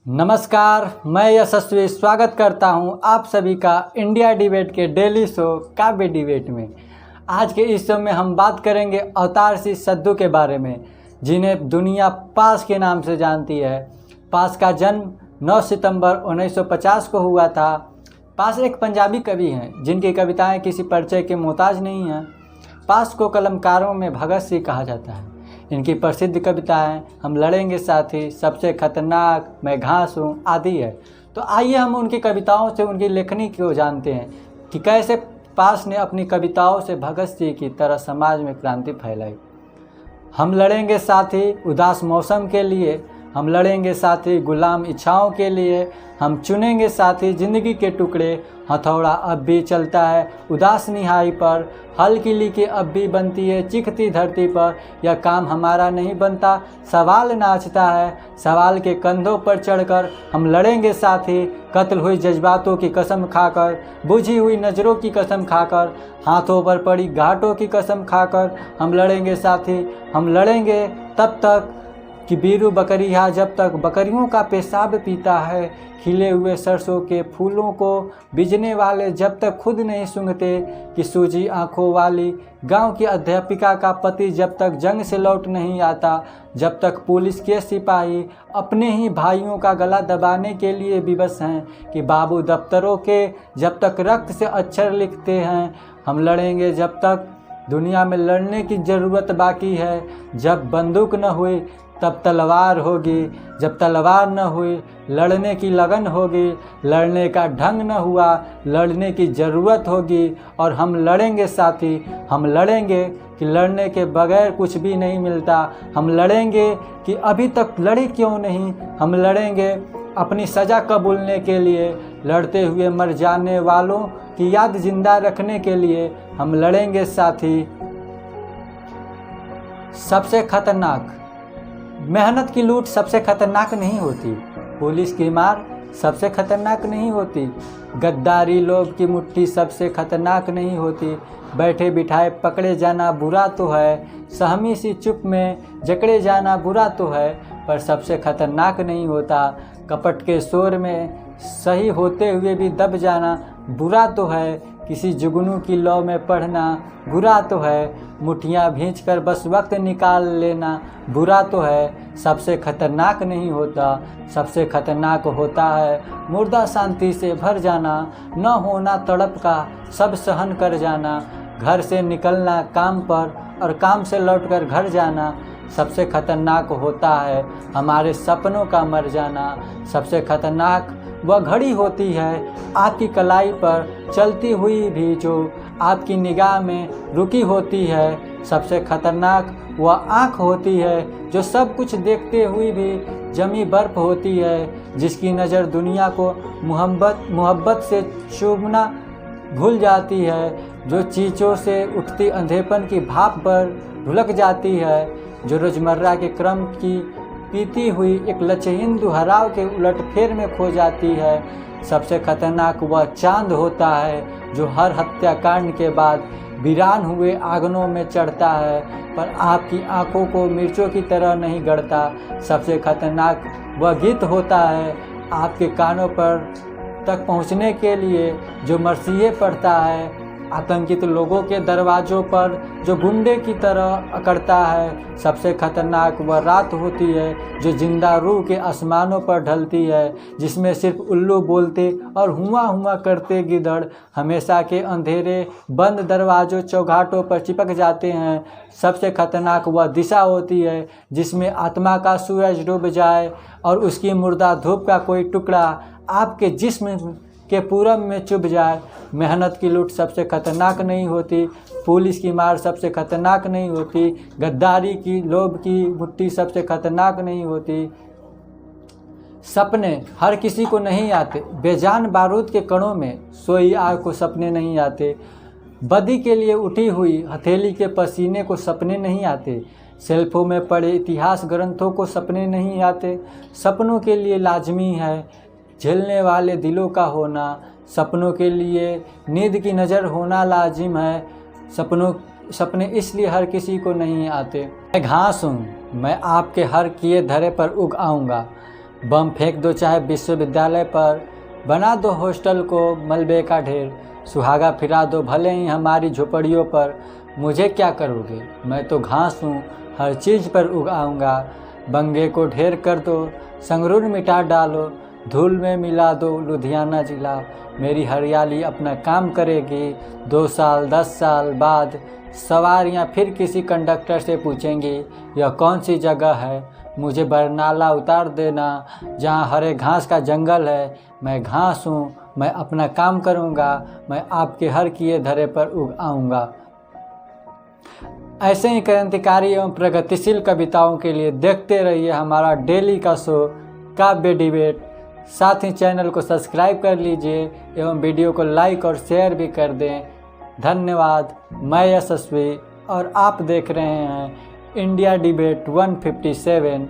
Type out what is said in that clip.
नमस्कार, मैं यशस्वी स्वागत करता हूं आप सभी का इंडिया डिबेट के डेली शो काव्य डिबेट में। आज के इस शो में हम बात करेंगे अवतार सिंह सद्दू के बारे में, जिन्हें दुनिया पास के नाम से जानती है। पास का जन्म 9 सितंबर 1950 को हुआ था। पास एक पंजाबी कवि हैं जिनकी कविताएं किसी परिचय के मोहताज नहीं हैं। पास को कलमकारों में भगत सिंह कहा जाता है। इनकी प्रसिद्ध कविताएं हम लड़ेंगे साथी, सबसे खतरनाक, मैं घास हूँ आदि है। तो आइए हम उनकी कविताओं से उनकी लेखनी को जानते हैं कि कैसे पास ने अपनी कविताओं से भगत सिंह की तरह समाज में क्रांति फैलाई। हम लड़ेंगे साथी उदास मौसम के लिए, हम लड़ेंगे साथी गुलाम इच्छाओं के लिए, हम चुनेंगे साथी ज़िंदगी के टुकड़े, हथौड़ा अब भी चलता है उदास निहाई पर, हल की लीकें अब भी बनती है चिखती धरती पर, यह काम हमारा नहीं बनता सवाल नाचता है, सवाल के कंधों पर चढ़कर हम लड़ेंगे साथी, कत्ल हुई जज्बातों की कसम खाकर, बुझी हुई नज़रों की कसम खाकर, हाथों पर पड़ी घाटों की कसम खाकर हम लड़ेंगे साथी। हम लड़ेंगे तब तक कि बीरू बकरिया जब तक बकरियों का पेशाब पीता है, खिले हुए सरसों के फूलों को बीजने वाले जब तक खुद नहीं सूंघते, कि सूजी आंखों वाली गांव की अध्यापिका का पति जब तक जंग से लौट नहीं आता, जब तक पुलिस के सिपाही अपने ही भाइयों का गला दबाने के लिए विवश हैं, कि बाबू दफ्तरों के जब तक रक्त से अक्षर लिखते हैं। हम लड़ेंगे जब तक दुनिया में लड़ने की ज़रूरत बाकी है, जब बंदूक न हुई तब तलवार होगी, जब तलवार न हुई लड़ने की लगन होगी, लड़ने का ढंग न हुआ लड़ने की ज़रूरत होगी। और हम लड़ेंगे साथी, हम लड़ेंगे कि लड़ने के बगैर कुछ भी नहीं मिलता, हम लड़ेंगे कि अभी तक लड़े क्यों नहीं, हम लड़ेंगे अपनी सज़ा कबूलने के लिए, लड़ते हुए मर जाने वालों की याद जिंदा रखने के लिए हम लड़ेंगे साथी। सबसे खतरनाक मेहनत की लूट सबसे खतरनाक नहीं होती, पुलिस की मार सबसे खतरनाक नहीं होती, गद्दारी लोग की मुट्ठी सबसे खतरनाक नहीं होती, बैठे बिठाए पकड़े जाना बुरा तो है, सहमी सी चुप में जकड़े जाना बुरा तो है, पर सबसे खतरनाक नहीं होता, कपट के शोर में सही होते हुए भी दब जाना बुरा तो है, किसी जुगनू की लौ में पढ़ना बुरा तो है, मुठियाँ भींच कर बस वक्त निकाल लेना बुरा तो है। सबसे खतरनाक नहीं होता, सबसे खतरनाक होता है मुर्दा शांति से भर जाना, न होना तड़प का सब सहन कर जाना, घर से निकलना काम पर और काम से लौटकर घर जाना। सबसे खतरनाक होता है हमारे सपनों का मर जाना। सबसे खतरनाक वह घड़ी होती है आपकी कलाई पर चलती हुई भी जो आपकी निगाह में रुकी होती है। सबसे खतरनाक वह आँख होती है जो सब कुछ देखते हुए भी जमी बर्फ होती है, जिसकी नज़र दुनिया को मोहब्बत से चूमना भूल जाती है, जो चीज़ों से उठती अंधेपन की भाप पर ढुलक जाती है, जो रोज़मर्रा के क्रम की पीती हुई एक लचहीन दुहराव के उलटफेर में खो जाती है। सबसे खतरनाक वह चांद होता है जो हर हत्याकांड के बाद वीरान हुए आंगनों में चढ़ता है, पर आपकी आंखों को मिर्चों की तरह नहीं गड़ता। सबसे खतरनाक वह गीत होता है आपके कानों पर तक पहुंचने के लिए जो मरसिये पढ़ता है, आतंकित लोगों के दरवाज़ों पर जो गुंडे की तरह अकड़ता है। सबसे खतरनाक वह रात होती है जो जिंदा रूह के आसमानों पर ढलती है, जिसमें सिर्फ उल्लू बोलते और हुआ करते गिदड़ हमेशा के अंधेरे बंद दरवाज़ों चौघाटों पर चिपक जाते हैं। सबसे खतरनाक वह दिशा होती है जिसमें आत्मा का सूरज डूब जाए और उसकी मुर्दा धूप का कोई टुकड़ा आपके जिस्म के पूरब में चुभ जाए। मेहनत की लूट सबसे खतरनाक नहीं होती, पुलिस की मार सबसे खतरनाक नहीं होती, गद्दारी की लोभ की मुट्ठी सबसे खतरनाक नहीं होती। सपने हर किसी को नहीं आते, बेजान बारूद के कणों में सोई आग को सपने नहीं आते, बदी के लिए उठी हुई हथेली के पसीने को सपने नहीं आते, शेल्फों में पड़े इतिहास ग्रंथों को सपने नहीं आते। सपनों के लिए लाजमी है झेलने वाले दिलों का होना, सपनों के लिए नींद की नज़र होना लाजिम है, सपने इसलिए हर किसी को नहीं आते। मैं घास हूँ, मैं आपके हर किए धरे पर उग आऊँगा, बम फेंक दो चाहे विश्वविद्यालय पर, बना दो हॉस्टल को मलबे का ढेर, सुहागा फिरा दो भले ही हमारी झोपड़ियों पर, मुझे क्या करोगे, मैं तो घास हूँ, हर चीज़ पर उगाऊंगा। बंगे को ढेर कर दो, संगरूर मिटा डालो, धूल में मिला दो लुधियाना जिला, मेरी हरियाली अपना काम करेगी। 2 साल 10 साल बाद सवारियां फिर किसी कंडक्टर से पूछेंगी यह कौन सी जगह है, मुझे बरनाला उतार देना जहाँ हरे घास का जंगल है। मैं घास हूँ, मैं अपना काम करूँगा, मैं आपके हर किए धरे पर उग आऊँगा। ऐसे ही क्रांतिकारी एवं प्रगतिशील कविताओं के लिए देखते रहिए हमारा डेली का शो काव्य डिबेट। साथ ही चैनल को सब्सक्राइब कर लीजिए एवं वीडियो को लाइक और शेयर भी कर दें। धन्यवाद। मैं यशस्वी और आप देख रहे हैं इंडिया डिबेट 157।